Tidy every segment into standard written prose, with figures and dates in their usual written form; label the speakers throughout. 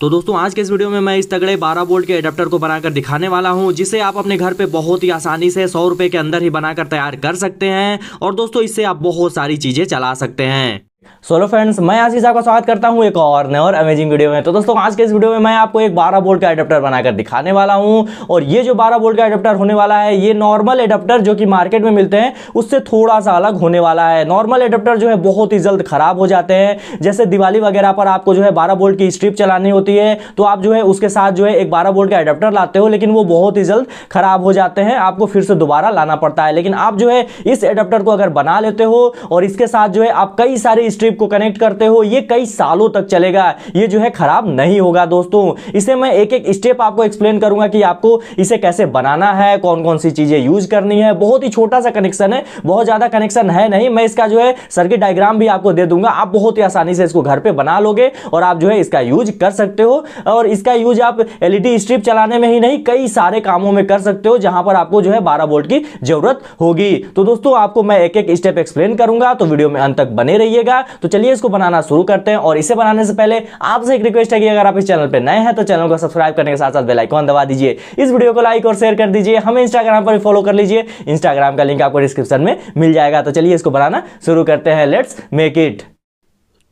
Speaker 1: तो दोस्तों आज के इस वीडियो में मैं इस तगड़े 12 वोल्ट के एडाप्टर को बनाकर दिखाने वाला हूं, जिसे आप अपने घर पे बहुत ही आसानी से 100 रुपए के अंदर ही बनाकर तैयार कर सकते हैं। और दोस्तों इससे आप बहुत सारी चीजें चला सकते हैं। सोलो फ्रेंड्स, मैं आशीष आपका स्वागत करता हूं एक और नए और अमेजिंग वीडियो में। तो दोस्तों आज के इस वीडियो में मैं आपको एक 12 वोल्ट का एडाप्टर बनाकर दिखाने वाला हूं। और ये जो 12 वोल्ट का एडाप्टर होने वाला है, ये नॉर्मल एडाप्टर जो कि मार्केट में मिलते हैं उससे थोड़ा सा अलग होने वाला है। नॉर्मल एडाप्टर जो है बहुत ही जल्द खराब हो जाते हैं। जैसे दिवाली वगैरह पर आपको जो है 12 वोल्ट की स्ट्रिप चलानी होती है, तो आप जो है उसके साथ जो है एक 12 वोल्ट का एडाप्टर लाते हो, लेकिन वो बहुत ही जल्द खराब हो जाते हैं, आपको फिर से दोबारा लाना पड़ता है। लेकिन आप जो है इस एडाप्टर को अगर बना लेते हो और इसके साथ जो है आप कई सारे स्ट्रिप को कनेक्ट करते हो, ये कई सालों तक चलेगा, ये जो है खराब नहीं होगा। दोस्तों इसे मैं एक एक स्टेप आपको एक्सप्लेन करूंगा कि आपको इसे कैसे बनाना है, कौन कौन सी चीजें यूज करनी है। बहुत ही छोटा सा कनेक्शन है, बहुत ज्यादा कनेक्शन है नहीं। मैं इसका जो है सर्किट डायग्राम भी आपको दे दूंगा, आप बहुत ही आसानी से इसको घर पे बना लोगे और आप जो है इसका यूज कर सकते हो। और इसका यूज आप एलईडी स्ट्रिप चलाने में ही नहीं, कई सारे कामों में कर सकते हो जहां पर आपको जो है 12 वोल्ट की जरूरत होगी। तो दोस्तों आपको मैं एक एक स्टेप एक्सप्लेन करूंगा, तो वीडियो में अंत तक बने रहिएगा। तो चलिए इसको बनाना शुरू करते हैं। और इसे बनाने से पहले आपसे एक रिक्वेस्ट है कि अगर आप इस चैनल पे नए हैं तो चैनल को सब्सक्राइब करने के साथ साथ बेल आइकॉन दबा दीजिए। इस वीडियो को लाइक और शेयर कर दीजिए। हमें इंस्टाग्राम पर भी फॉलो कर लीजिए, इंस्टाग्राम का लिंक आपको डिस्क्रिप्शन में मिल जाएगा। तो चलिए इसको बनाना शुरू करते हैं, लेट्स मेक इट।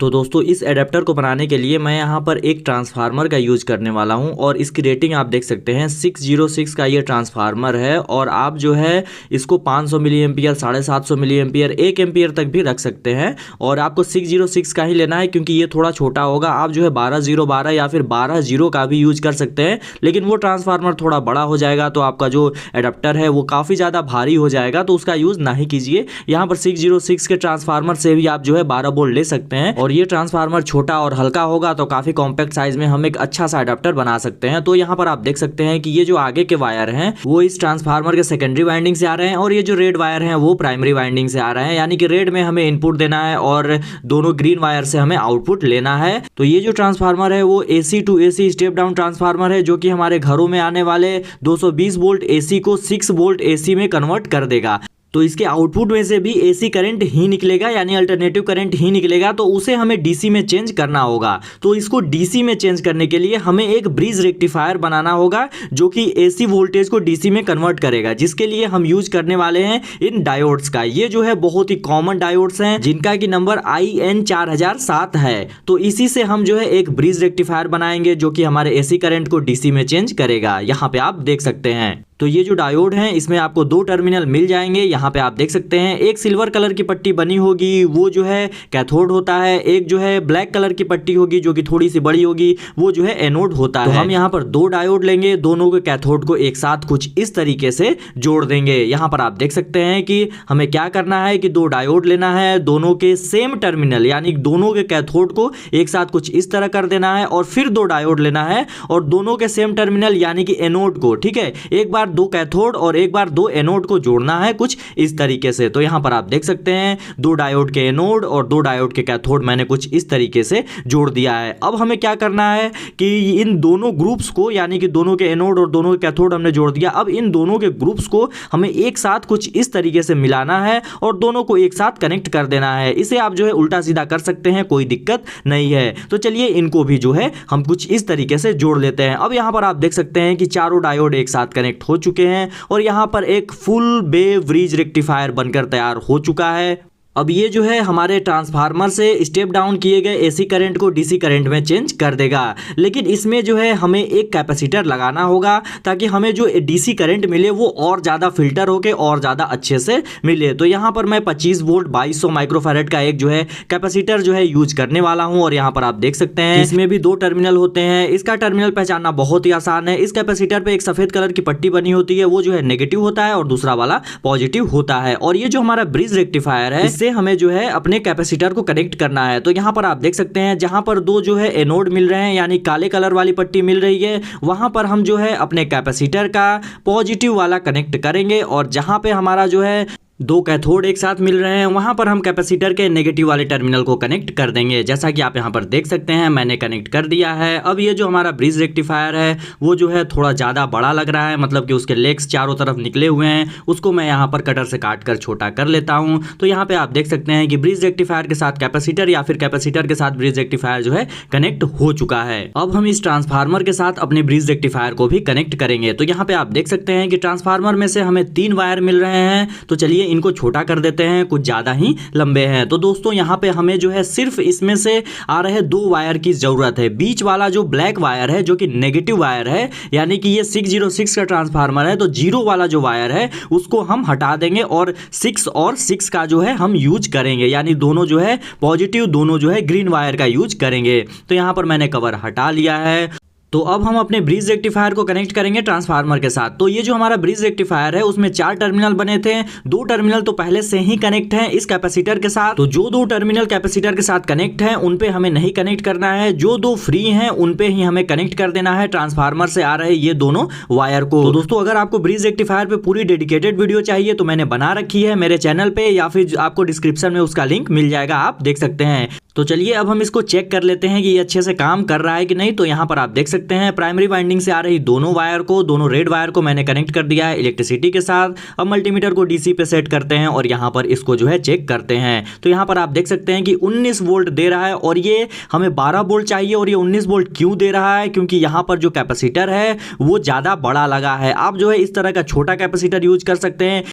Speaker 1: तो दोस्तों इस एडाप्टर को बनाने के लिए मैं यहाँ पर एक ट्रांसफार्मर का यूज करने वाला हूँ और इसकी रेटिंग आप देख सकते हैं 606 का ये ट्रांसफार्मर है। और आप जो है इसको 500 milli ampere, 750 milli ampere, 1 ampere तक भी रख सकते हैं। और आपको 606 का ही लेना है क्योंकि ये थोड़ा छोटा होगा। आप जो है 12012 या फिर 120 का भी यूज कर सकते हैं, लेकिन वो ट्रांसफार्मर थोड़ा बड़ा हो जाएगा तो आपका जो एडाप्टर है वो काफ़ी ज़्यादा भारी हो जाएगा, तो उसका यूज़ ना ही कीजिए। यहाँ पर 606 के ट्रांसफार्मर से भी आप जो है 12 वोल्ट ले सकते हैं। और ये ट्रांसफार्मर छोटा और हल्का होगा तो काफी कॉम्पैक्ट साइज में हम एक अच्छा सा अडाप्टर बना सकते हैं। तो यहाँ पर आप देख सकते हैं कि ये जो आगे के वायर हैं वो इस ट्रांसफार्मर के सेकेंडरी वाइंडिंग से आ रहे हैं और ये जो रेड वायर हैं वो प्राइमरी वाइंडिंग से आ रहे हैं। यानी कि रेड में हमें इनपुट देना है और दोनों ग्रीन वायर से हमें आउटपुट लेना है। तो ये जो ट्रांसफार्मर है वो AC to AC step down transformer है, जो कि हमारे घरों में आने वाले 220 वोल्ट AC को 6 वोल्ट AC में कन्वर्ट कर देगा। तो इसके आउटपुट में से भी AC करंट ही निकलेगा, यानी अल्टरनेटिव करंट ही निकलेगा, तो उसे हमें DC में चेंज करना होगा। तो इसको DC में चेंज करने के लिए हमें एक ब्रिज रेक्टिफायर बनाना होगा जो कि AC वोल्टेज को DC में कन्वर्ट करेगा, जिसके लिए हम यूज करने वाले हैं इन डायोड्स का। ये जो है बहुत ही कॉमन डायोड्स हैं जिनका कि नंबर IN4007 है। तो इसी से हम जो है एक ब्रिज रेक्टिफायर बनाएंगे जो कि हमारे AC करंट को DC में चेंज करेगा। यहाँ पे आप देख सकते हैं। तो ये जो डायोड हैं इसमें आपको 2 टर्मिनल मिल जाएंगे। यहाँ पे आप देख सकते हैं एक सिल्वर कलर की पट्टी बनी होगी, वो जो है कैथोड होता है। एक जो है ब्लैक कलर की पट्टी होगी जो कि थोड़ी सी बड़ी होगी, वो जो है एनोड होता है। तो हम यहाँ पर 2 डायोड लेंगे, दोनों के कैथोड को एक साथ कुछ इस तरीके से जोड़ देंगे। यहाँ पर आप देख सकते हैं कि हमें क्या करना है कि 2 डायोड लेना है, दोनों के सेम टर्मिनल यानी दोनों के कैथोड को एक साथ कुछ इस तरह कर देना है। और फिर 2 डायोड लेना है और दोनों के सेम टर्मिनल यानी कि एनोड को, ठीक है, एक बार 2 कैथोड और एक बार 2 एनोड को जोड़ना है कुछ इस तरीके से। तो यहां पर आप देख सकते हैं 2 डायोड के एनोड और 2 डायोड के कैथोड मैंने कुछ इस तरीके से जोड़ दिया है। अब हमें क्या करना है कि इन दोनों ग्रुप्स को, यानी कि दोनों के एनोड और दोनों के कैथोड हमने जोड़ दिया, अब इन दोनों के ग्रुप्स को हमें एक साथ कुछ इस तरीके से मिलाना है और दोनों को एक साथ कनेक्ट कर देना है। इसे आप जो है उल्टा सीधा कर सकते हैं, कोई दिक्कत नहीं है। तो चलिए इनको भी जो है हम कुछ इस तरीके से जोड़ लेते हैं। अब यहां पर आप देख सकते हैं कि चारों डायोड एक साथ कनेक्ट हो चुके हैं और यहां पर एक फुल वेव ब्रिज रेक्टिफायर बनकर तैयार हो चुका है। अब ये जो है हमारे ट्रांसफार्मर से स्टेप डाउन किए गए AC करंट को DC करंट में चेंज कर देगा। लेकिन इसमें जो है हमें एक कैपेसिटर लगाना होगा ताकि हमें जो DC करंट मिले वो और ज़्यादा फिल्टर होके और ज़्यादा अच्छे से मिले। तो यहाँ पर मैं 25 वोल्ट 2200 माइक्रोफैरेड का एक जो है कैपेसिटर जो है यूज करने वाला हूँ। और यहाँ पर आप देख सकते हैं इसमें भी 2 टर्मिनल होते हैं। इसका टर्मिनल पहचानना बहुत ही आसान है। इस कैपेसिटर पे एक सफ़ेद कलर की पट्टी बनी होती है, वो जो है नेगेटिव होता है और दूसरा वाला पॉजिटिव होता है। और ये जो हमारा ब्रिज रेक्टिफायर है हमें जो है अपने कैपेसिटर को कनेक्ट करना है। तो यहाँ पर आप देख सकते हैं जहां पर 2 जो है एनोड मिल रहे हैं यानी काले कलर वाली पट्टी मिल रही है, वहां पर हम जो है अपने कैपेसिटर का पॉजिटिव वाला कनेक्ट करेंगे। और जहां पे हमारा जो है दो कैथोड एक साथ मिल रहे हैं, वहां पर हम कैपेसिटर के नेगेटिव वाले टर्मिनल को कनेक्ट कर देंगे। जैसा कि आप यहां पर देख सकते हैं मैंने कनेक्ट कर दिया है। अब ये जो हमारा ब्रिज रेक्टिफायर है वो जो है थोड़ा ज़्यादा बड़ा लग रहा है, मतलब कि उसके लेग्स चारों तरफ निकले हुए हैं, उसको मैं यहाँ पर कटर से काट कर छोटा कर लेता हूँ। तो यहाँ पे आप देख सकते हैं कि ब्रिज रेक्टिफायर के साथ कैपेसिटर या फिर कैपेसिटर के साथ ब्रिज रेक्टिफायर जो है कनेक्ट हो चुका है। अब हम इस ट्रांसफार्मर के साथ अपने ब्रिज रेक्टिफायर को भी कनेक्ट करेंगे। तो यहाँ पे आप देख सकते हैं कि ट्रांसफार्मर में से हमें 3 वायर मिल रहे हैं, तो चलिए इनको छोटा कर देते हैं, कुछ ज्यादा ही लंबे हैं। तो दोस्तों यहाँ पे हमें जो है सिर्फ इसमें से आ रहे 2 वायर की जरूरत है। बीच वाला जो ब्लैक वायर है जो कि नेगेटिव वायर है, यानी कि ये 606 का ट्रांसफार्मर है, तो 0 वाला जो वायर है उसको हम हटा देंगे और 6 और 6 का जो है हम यूज करेंगे, यानी दोनों जो है पॉजिटिव, दोनों जो है ग्रीन वायर का यूज करेंगे। तो यहाँ पर मैंने कवर हटा लिया है। तो अब हम अपने ब्रिज रेक्टिफायर को कनेक्ट करेंगे ट्रांसफार्मर के साथ। तो ये जो हमारा ब्रिज रेक्टिफायर है उसमें 4 टर्मिनल बने थे, 2 टर्मिनल तो पहले से ही कनेक्ट हैं इस कैपेसिटर के साथ। तो जो 2 टर्मिनल कैपेसिटर के साथ कनेक्ट हैं उन पे हमें नहीं कनेक्ट करना है, जो 2 फ्री हैं उन पे ही हमें कनेक्ट कर देना है ट्रांसफार्मर से आ रहे ये दोनों वायर को। तो दोस्तों अगर आपको ब्रिज रेक्टिफायर पे पूरी डेडिकेटेड वीडियो चाहिए तो मैंने बना रखी है मेरे चैनल पे, या फिर आपको डिस्क्रिप्शन में उसका लिंक मिल जाएगा, आप देख सकते हैं। तो चलिए अब हम इसको चेक कर लेते हैं कि ये अच्छे से काम कर रहा है कि नहीं। तो यहाँ पर आप देख सकते हैं प्राइमरी वाइंडिंग से आ रही दोनों वायर को, दोनों रेड वायर को मैंने कनेक्ट कर दिया है इलेक्ट्रिसिटी के साथ। अब मल्टीमीटर को डीसी पे सेट करते हैं और यहाँ पर इसको जो है चेक करते हैं। तो यहाँ पर आप देख सकते हैं कि 19 वोल्ट दे रहा है और ये हमें 12 वोल्ट चाहिए। और ये 19 वोल्ट क्यों दे रहा है? क्योंकि यहाँ पर जो कैपेसिटर है वो ज़्यादा बड़ा लगा है। आप जो है इस तरह का छोटा कैपेसिटर यूज कर सकते हैं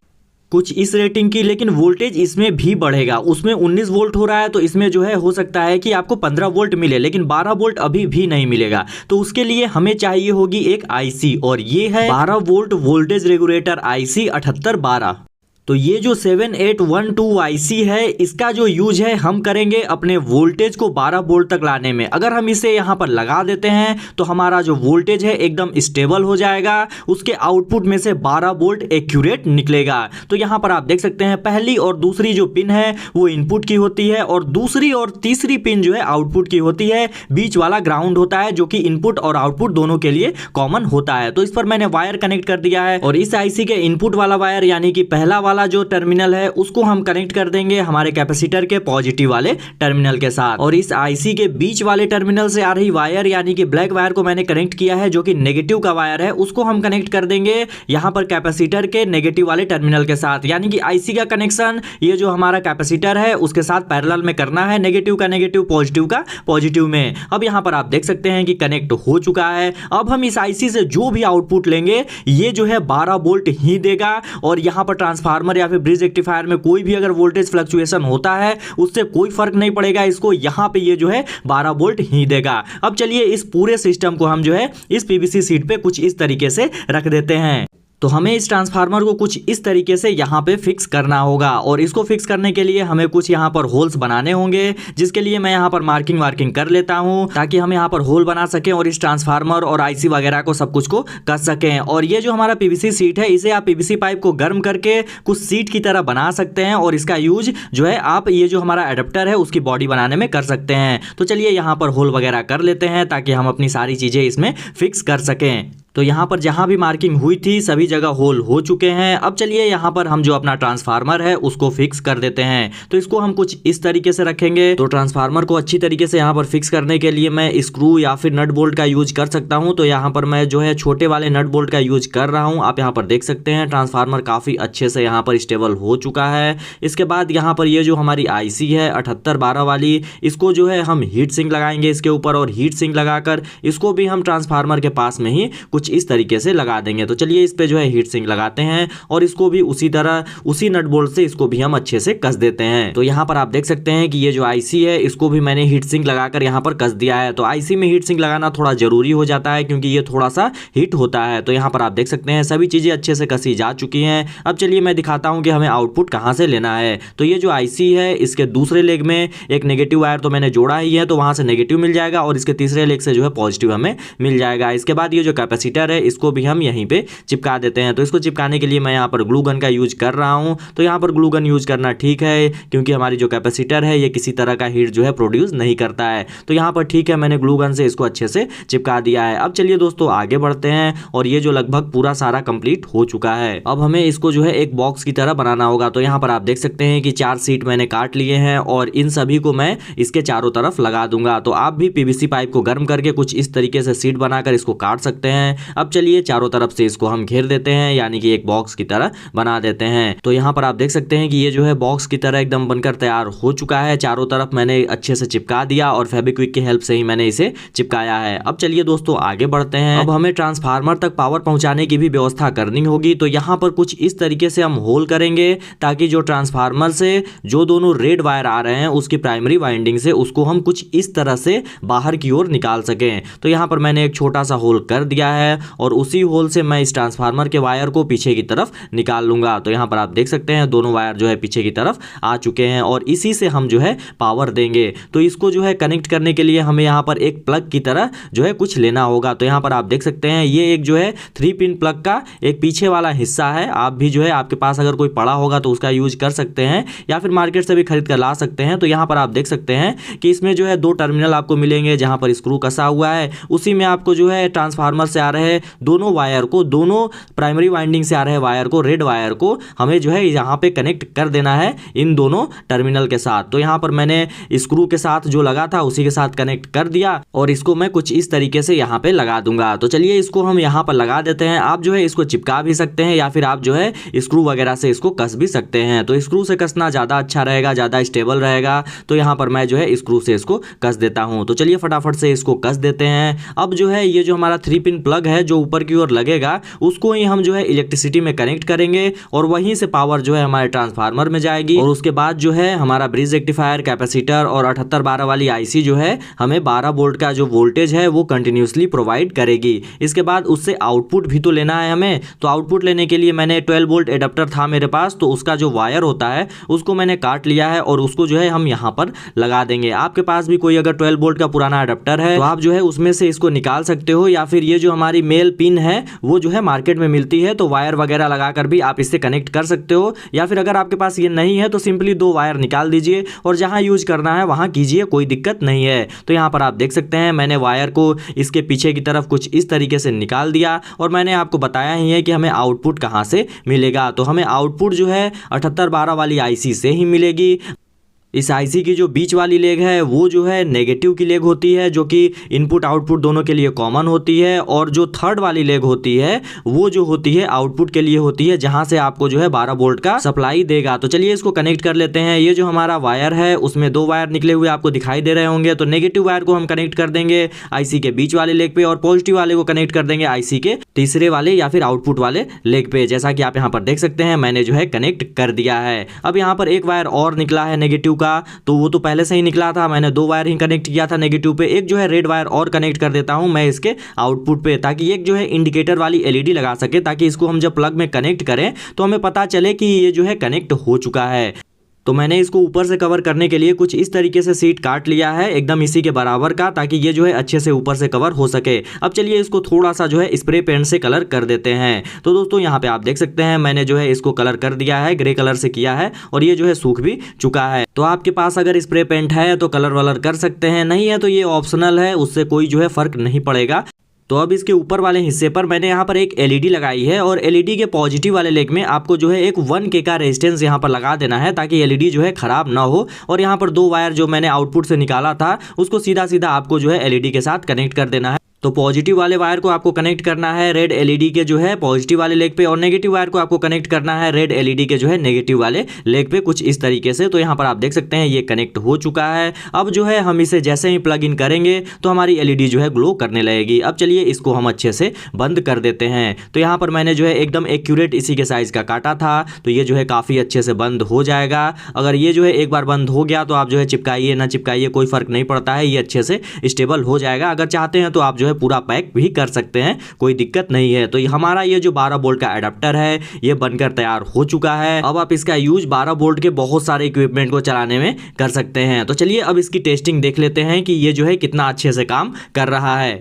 Speaker 1: कुछ इस रेटिंग की, लेकिन वोल्टेज इसमें भी बढ़ेगा। उसमें 19 वोल्ट हो रहा है तो इसमें जो है हो सकता है कि आपको 15 वोल्ट मिले, लेकिन 12 वोल्ट अभी भी नहीं मिलेगा। तो उसके लिए हमें चाहिए होगी एक आईसी, और ये है 12 वोल्ट वोल्टेज रेगुलेटर आईसी 7812। तो ये जो 7812 IC है इसका जो यूज है हम करेंगे अपने वोल्टेज को 12 वोल्ट तक लाने में। अगर हम इसे यहाँ पर लगा देते हैं तो हमारा जो वोल्टेज है एकदम स्टेबल हो जाएगा, उसके आउटपुट में से 12 वोल्ट एक्यूरेट निकलेगा। तो यहाँ पर आप देख सकते हैं पहली और दूसरी जो पिन है वो इनपुट की होती है और दूसरी और तीसरी पिन जो है आउटपुट की होती है। बीच वाला ग्राउंड होता है जो कि इनपुट और आउटपुट दोनों के लिए कॉमन होता है। तो इस पर मैंने वायर कनेक्ट कर दिया है और इस आईसी के इनपुट वाला वायर यानी कि पहला वाला जो टर्मिनल है उसको हम कनेक्ट कर देंगे हमारे कैपेसिटर के पॉजिटिव वाले टर्मिनल के साथ। और इस आईसी के बीच वाले टर्मिनल से आ रही वायर यानी कि ब्लैक वायर को मैंने कनेक्ट किया है जो कि नेगेटिव का वायर है, उसको हम कनेक्ट कर देंगे यहां पर कैपेसिटर के नेगेटिव वाले टर्मिनल के साथ। यानी कि आईसी का कनेक्शन ये जो हमारा कैपेसिटर है उसके साथ पैरेलल में करना है, नेगेटिव का नेगेटिव, पॉजिटिव का पॉजिटिव में। अब यहां पर आप देख सकते हैं कि कनेक्ट हो चुका है। अब हम इस आईसी से जो भी आउटपुट लेंगे ये जो है 12 वोल्ट ही देगा और यहां पर ट्रांसफार्मर या फिर ब्रिज रेक्टिफायर में कोई भी अगर वोल्टेज फ्लक्चुएशन होता है उससे कोई फर्क नहीं पड़ेगा, इसको यहां पे ये जो है 12 वोल्ट ही देगा। अब चलिए इस पूरे सिस्टम को हम जो है इस पीवीसी शीट पे कुछ इस तरीके से रख देते हैं। तो हमें इस ट्रांसफार्मर को कुछ इस तरीके से यहाँ पे फिक्स करना होगा और इसको फिक्स करने के लिए हमें कुछ यहाँ पर होल्स बनाने होंगे, जिसके लिए मैं यहाँ पर मार्किंग वार्किंग कर लेता हूँ ताकि हम यहाँ पर होल बना सकें और इस ट्रांसफार्मर और आईसी वगैरह को सब कुछ को कर सकें। और ये जो हमारा पीवीसी शीट है इसे आप पीवीसी पाइप को गर्म करके कुछ सीट की तरह बना सकते हैं और इसका यूज जो है आप ये जो हमारा एडेप्टर है उसकी बॉडी बनाने में कर सकते हैं। तो चलिए यहाँ पर होल वगैरह कर लेते हैं ताकि हम अपनी सारी चीज़ें इसमें फिक्स कर सकें। तो यहाँ पर जहाँ भी मार्किंग हुई थी सभी जगह होल हो चुके हैं। अब चलिए यहाँ पर हम जो अपना ट्रांसफार्मर है उसको फिक्स कर देते हैं। तो इसको हम कुछ इस तरीके से रखेंगे। तो ट्रांसफार्मर को अच्छी तरीके से यहाँ पर फिक्स करने के लिए मैं स्क्रू या फिर नट बोल्ट का यूज कर सकता हूँ। तो यहाँ पर मैं जो है छोटे वाले नट बोल्ट का यूज कर रहा हूँ। आप यहाँ पर देख सकते हैं ट्रांसफार्मर काफ़ी अच्छे से यहाँ पर स्टेबल हो चुका है। इसके बाद यहाँ पर ये जो हमारी आईसी है 7812 वाली, इसको जो है हम हीट सिंक लगाएंगे इसके ऊपर और हीट सिंक लगाकर इसको भी हम ट्रांसफार्मर के पास में ही कुछ इस तरीके से लगा देंगे। तो चलिए इस पे जो है हीट सिंक लगाते हैं और इसको भी उसी तरह उसी नट बोल्ट से इसको भी हम अच्छे से कस देते हैं। तो यहाँ पर आप देख सकते हैं कि ये जो आईसी है इसको भी मैंने हीट सिंक लगाकर यहाँ पर कस दिया है। तो आईसी में हीट सिंक लगाना थोड़ा जरूरी हो जाता है क्योंकि ये थोड़ा सा हीट होता है। तो यहाँ पर आप देख सकते हैं सभी चीज़ें अच्छे से कसी जा चुकी हैं। अब चलिए मैं दिखाता हूँ कि हमें आउटपुट कहाँ से लेना है। तो ये जो आईसी है इसके दूसरे लेग में एक नेगेटिव वायर तो मैंने जोड़ा ही है, तो वहाँ से नेगेटिव मिल जाएगा और इसके तीसरे लेग से जो है पॉजिटिव हमें मिल जाएगा। इसके बाद ये जो कैपेसिटर कैपेसिटर है इसको भी हम यहीं पे चिपका देते हैं। तो इसको चिपकाने के लिए मैं यहाँ पर ग्लू गन का यूज कर रहा हूँ। तो यहाँ पर ग्लू गन यूज करना ठीक है क्योंकि हमारी जो कैपेसिटर है ये किसी तरह का हीट जो है प्रोड्यूस नहीं करता है। तो यहाँ पर ठीक है, मैंने ग्लू गन से इसको अच्छे से चिपका दिया है। अब चलिए दोस्तों आगे बढ़ते हैं और ये जो लगभग पूरा सारा कंप्लीट हो चुका है। अब हमें इसको जो है एक बॉक्स की तरह बनाना होगा। तो यहाँ पर आप देख सकते हैं कि 4 सीट मैंने काट लिए हैं और इन सभी को मैं इसके चारों तरफ लगा दूंगा। तो आप भी पीवीसी पाइप को गर्म करके कुछ इस तरीके से सीट बनाकर इसको काट सकते हैं। अब चलिए चारों तरफ से इसको हम घेर देते हैं, यानी कि एक बॉक्स की तरह बना देते हैं। तो यहाँ पर आप देख सकते हैं कि ये जो है बॉक्स की तरह एकदम बनकर तैयार हो चुका है। चारों तरफ मैंने अच्छे से चिपका दिया और फेविक्विक की हेल्प से ही मैंने इसे चिपकाया है। अब चलिए दोस्तों आगे बढ़ते हैं। अब हमें ट्रांसफार्मर तक पावर पहुंचाने की भी व्यवस्था करनी होगी। तो यहाँ पर कुछ इस तरीके से हम होल करेंगे ताकि जो ट्रांसफार्मर से जो दोनों रेड वायर आ रहे हैं उसकी प्राइमरी वाइंडिंग से उसको हम कुछ इस तरह से बाहर की ओर निकाल सकें। तो यहाँ पर मैंने एक छोटा सा होल कर दिया है और उसी होल से मैं इस ट्रांसफार्मर के वायर को पीछे की तरफ निकाल लूंगा। तो यहाँ पर आप देख सकते हैं दोनों वायर जो है पीछे की तरफ आ चुके हैं और इसी से हम जो है पावर देंगे। तो इसको जो है कनेक्ट करने के लिए हमें यहाँ पर एक प्लग की तरह जो है कुछ लेना होगा। तो यहाँ पर आप देख सकते हैं ये एक जो है 3 पिन प्लग का एक पीछे वाला हिस्सा है। आप भी जो है आपके पास अगर कोई पड़ा होगा तो उसका यूज कर सकते हैं या फिर मार्केट से भी खरीद कर ला सकते हैं। तो यहाँ पर आप देख सकते हैं कि इसमें जो है 2 टर्मिनल आपको मिलेंगे जहाँ पर स्क्रू कसा हुआ है। उसी में आपको जो है ट्रांसफार्मर से आ रहे दोनों वायर को, दोनों प्राइमरी वाइंडिंग से आ रहे वायर को, रेड वायर को हमें जो है यहाँ पे कनेक्ट कर देना है इन दोनों टर्मिनल के साथ। तो यहाँ पर मैंने स्क्रू के साथ जो लगा था उसी के साथ कनेक्ट कर दिया और इसको मैं कुछ इस तरीके से यहाँ पे लगा दूंगा। तो चलिए इसको हम यहाँ पर लगा देते हैं। आप जो है इसको चिपका भी सकते हैं या फिर आप जो है स्क्रू वगैरह से इसको कस भी सकते हैं। तो स्क्रू से कसना ज़्यादा अच्छा रहेगा, ज़्यादा स्टेबल रहेगा। तो यहाँ पर मैं जो है स्क्रू से इसको कस देता हूँ। तो चलिए फटाफट से इसको कस देते हैं। अब जो है ये जो हमारा 3 पिन प्लग है जो ऊपर की ओर लगेगा उसको ही हम जो है इलेक्ट्रिसिटी में कनेक्ट करेंगे और वहीं से पावर जो है हमारे ट्रांसफार्मर में जाएगी और उसके बाद जो है हमारा ब्रिज रेक्टिफायर, कैपेसिटर और 7812 वाली आईसी जो है हमें 12 वोल्ट का जो वोल्टेज है वो कंटिन्यूसली प्रोवाइड करेगी। इसके बाद उससे आउटपुट भी तो लेना है हमें। तो आउटपुट लेने के लिए मैंने 12 वोल्ट एडाप्टर था मेरे पास, तो उसका जो वायर होता है उसको मैंने काट लिया है और उसको जो है हम यहाँ पर लगा देंगे। आपके पास भी कोई अगर 12 वोल्ट का पुराना एडाप्टर है तो आप जो है उसमें से इसको निकाल सकते हो या फिर ये जो हमारी मेल पिन है वो जो है मार्केट में मिलती है, तो वायर वगैरह लगाकर भी आप इससे कनेक्ट कर सकते हो। या फिर अगर आपके पास ये नहीं है तो सिंपली 2 वायर निकाल दीजिए और जहां यूज करना है वहां कीजिए, कोई दिक्कत नहीं है। तो यहाँ पर आप देख सकते हैं मैंने वायर को इसके पीछे की तरफ कुछ इस तरीके से निकाल दिया और मैंने आपको बताया ही है कि हमें आउटपुट कहां से मिलेगा। तो हमें आउटपुट जो है 7812 वाली आईसी से ही मिलेगी। इस आईसी की जो बीच वाली लेग है वो जो है नेगेटिव की लेग होती है जो कि इनपुट आउटपुट दोनों के लिए कॉमन होती है, और जो थर्ड वाली लेग होती है वो जो होती है आउटपुट के लिए होती है जहां से आपको जो है 12 वोल्ट का सप्लाई देगा। तो चलिए इसको कनेक्ट कर लेते हैं। ये जो हमारा वायर है उसमें 2 वायर निकले हुए आपको दिखाई दे रहे होंगे। तो नेगेटिव वायर को हम कनेक्ट कर देंगे आईसी के बीच वाले लेग पे और पॉजिटिव वाले को कनेक्ट कर देंगे आईसी के तीसरे वाले या फिर आउटपुट वाले लेग पे। जैसा कि आप यहाँ पर देख सकते हैं मैंने जो है कनेक्ट कर दिया है। अब यहाँ पर एक वायर और निकला है नेगेटिव का, तो वो तो पहले से ही निकला था, मैंने 2 वायर ही कनेक्ट किया था नेगेटिव पे। एक जो है रेड वायर और कनेक्ट कर देता हूं मैं इसके आउटपुट पे, ताकि एक जो है इंडिकेटर वाली एलईडी लगा सके, ताकि इसको हम जब प्लग में कनेक्ट करें तो हमें पता चले कि ये जो है कनेक्ट हो चुका है। तो मैंने इसको ऊपर से कवर करने के लिए कुछ इस तरीके से सीट काट लिया है एकदम इसी के बराबर का, ताकि ये जो है अच्छे से ऊपर से कवर हो सके। अब चलिए इसको थोड़ा सा जो है स्प्रे पेंट से कलर कर देते हैं। तो दोस्तों यहाँ पे आप देख सकते हैं मैंने जो है इसको कलर कर दिया है, ग्रे कलर से किया है और ये जो है सूख भी चुका है। तो आपके पास अगर स्प्रे पेंट है तो कलर वलर कर सकते हैं, नहीं है तो ये ऑप्शनल है, उससे कोई जो है फर्क नहीं पड़ेगा। तो अब इसके ऊपर वाले हिस्से पर मैंने यहाँ पर एक एलईडी लगाई है और एलईडी के पॉजिटिव वाले लेग में आपको जो है एक 1K का रेजिस्टेंस यहाँ पर लगा देना है, ताकि एलईडी जो है खराब ना हो। और यहाँ पर 2 वायर जो मैंने आउटपुट से निकाला था उसको सीधा सीधा आपको जो है एलईडी के साथ कनेक्ट कर देना है। तो पॉजिटिव वाले वायर को आपको कनेक्ट करना है रेड एलईडी के जो है पॉजिटिव वाले लेग पे, और नेगेटिव वायर को आपको कनेक्ट करना है रेड एलईडी के जो है नेगेटिव वाले लेग पे, कुछ इस तरीके से। तो यहाँ पर आप देख सकते हैं ये कनेक्ट हो चुका है। अब जो है हम इसे जैसे ही प्लग इन करेंगे तो हमारी एलईडी जो है ग्लो करने लगेगी। अब चलिए इसको हम अच्छे से बंद कर देते हैं। तो यहाँ पर मैंने जो है एकदम एक्यूरेट इसी के साइज का काटा था, तो ये जो है काफ़ी अच्छे से बंद हो जाएगा। अगर ये जो है एक बार बंद हो गया तो आप जो है चिपकाइए ना चिपकाइए कोई फर्क नहीं पड़ता है, ये अच्छे से स्टेबल हो जाएगा। अगर चाहते हैं तो आप जो है पूरा पैक भी कर सकते हैं, कोई दिक्कत नहीं है। तो हमारा ये जो 12 वोल्ट का एडाप्टर है ये बनकर तैयार हो चुका है। अब आप इसका यूज 12 वोल्ट के बहुत सारे इक्विपमेंट को चलाने में कर सकते हैं। तो चलिए अब इसकी टेस्टिंग देख लेते हैं कि ये जो है कितना अच्छे से काम कर रहा है।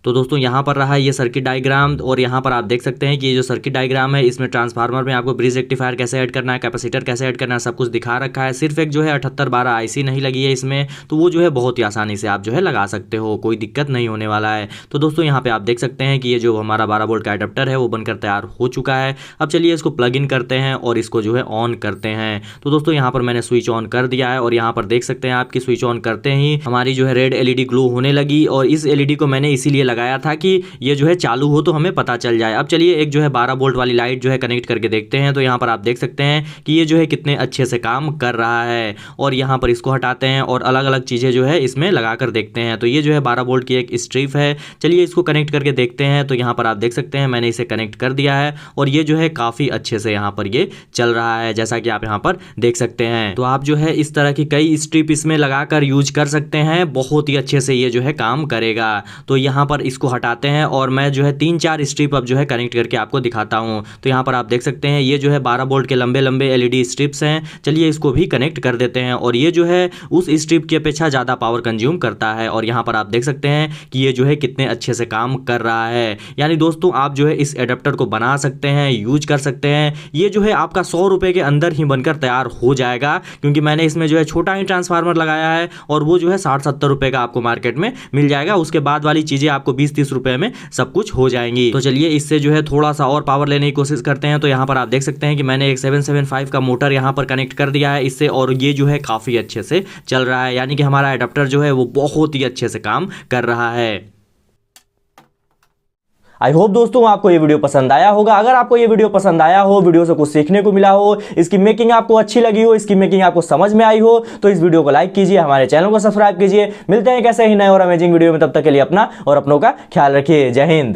Speaker 1: तो दोस्तों यहाँ पर रहा ये सर्किट डायग्राम, और यहाँ पर आप देख सकते हैं कि ये जो सर्किट डायग्राम है इसमें ट्रांसफार्मर में आपको ब्रिज रेक्टिफायर कैसे ऐड करना है, कैपेसिटर कैसे ऐड करना है, सब कुछ दिखा रखा है। सिर्फ एक जो है 7812 आईसी नहीं लगी है इसमें, तो वो जो है बहुत ही आसानी से आप जो है लगा सकते हो, कोई दिक्कत नहीं होने वाला है। तो दोस्तों यहाँ पे आप देख सकते हैं कि ये जो हमारा 12 वोल्ट का एडाप्टर है वो बनकर तैयार हो चुका है। अब चलिए इसको प्लग इन करते हैं और इसको जो है ऑन करते हैं। तो दोस्तों यहाँ पर मैंने स्विच ऑन कर दिया है और यहाँ पर देख सकते हैं आपकी स्विच ऑन करते ही हमारी जो है रेड एलईडी ग्लो होने लगी, और इस एलईडी को मैंने इसीलिए लगाया था कि ये जो है चालू हो तो हमें पता चल जाए। अब चलिए एक जो है 12 वोल्ट वाली लाइट जो है कनेक्ट करके देखते हैं। तो यहाँ पर आप देख सकते हैं कि ये जो है कितने अच्छे से काम कर रहा है, और यहाँ पर इसको हटाते हैं और अलग अलग चीज़ें जो है इसमें लगा कर देखते हैं। तो ये जो है 12 वोल्ट की एक स्ट्रिप है, चलिए इसको कनेक्ट करके देखते हैं। तो यहाँ पर आप देख सकते हैं मैंने इसे कनेक्ट कर दिया है और ये जो है काफ़ी अच्छे से यहाँ पर ये चल रहा है, जैसा कि आप यहाँ पर देख सकते हैं। तो आप जो है इस तरह की कई स्ट्रिप इसमें लगाकर यूज कर सकते हैं, बहुत ही अच्छे से ये जो है काम करेगा। तो यहाँ पर इसको हटाते हैं और मैं जो है 3-4 स्ट्रिप अब जो है कनेक्ट करके आपको दिखाता हूँ। तो यहाँ पर आप देख सकते हैं ये जो है 12 वोल्ट के लंबे लंबे एलईडी स्ट्रिप्स हैं, चलिए इसको भी कनेक्ट कर देते हैं। और ये जो है उस स्ट्रिप की अपेक्षा ज़्यादा पावर कंज्यूम करता है, और यहाँ पर आप देख सकते हैं कि ये जो है कितने अच्छे से काम कर रहा है। यानी दोस्तों आप जो है इस एडाप्टर को बना सकते हैं, यूज कर सकते हैं। ये जो है आपका 100 रुपये के अंदर ही बनकर तैयार हो जाएगा, क्योंकि मैंने इसमें जो है छोटा ही ट्रांसफार्मर लगाया है और वो जो है 60-70 रुपये का आपको मार्केट में मिल जाएगा। उसके बाद वाली चीज़ें आपको 20-30 रुपये में सब कुछ हो जाएंगी। तो चलिए इससे जो है थोड़ा सा और पावर लेने की कोशिश करते हैं। तो यहाँ पर आप देख सकते हैं कि मैंने एक 775 का मोटर यहाँ पर कनेक्ट कर दिया है इससे, और ये जो है काफ़ी अच्छे से चल रहा है, यानी कि हमारा एडाप्टर जो है वो बहुत ही अच्छे से काम कर रहा है। आई होप दोस्तों आपको ये वीडियो पसंद आया होगा। अगर आपको ये वीडियो पसंद आया हो, वीडियो से कुछ सीखने को मिला हो, इसकी मेकिंग आपको अच्छी लगी हो, इसकी मेकिंग आपको समझ में आई हो, तो इस वीडियो को लाइक कीजिए, हमारे चैनल को सब्सक्राइब कीजिए। मिलते हैं कैसे ही नए और अमेजिंग वीडियो में, तब तक के लिए अपना और अपनों का ख्याल रखिए। जय हिंद।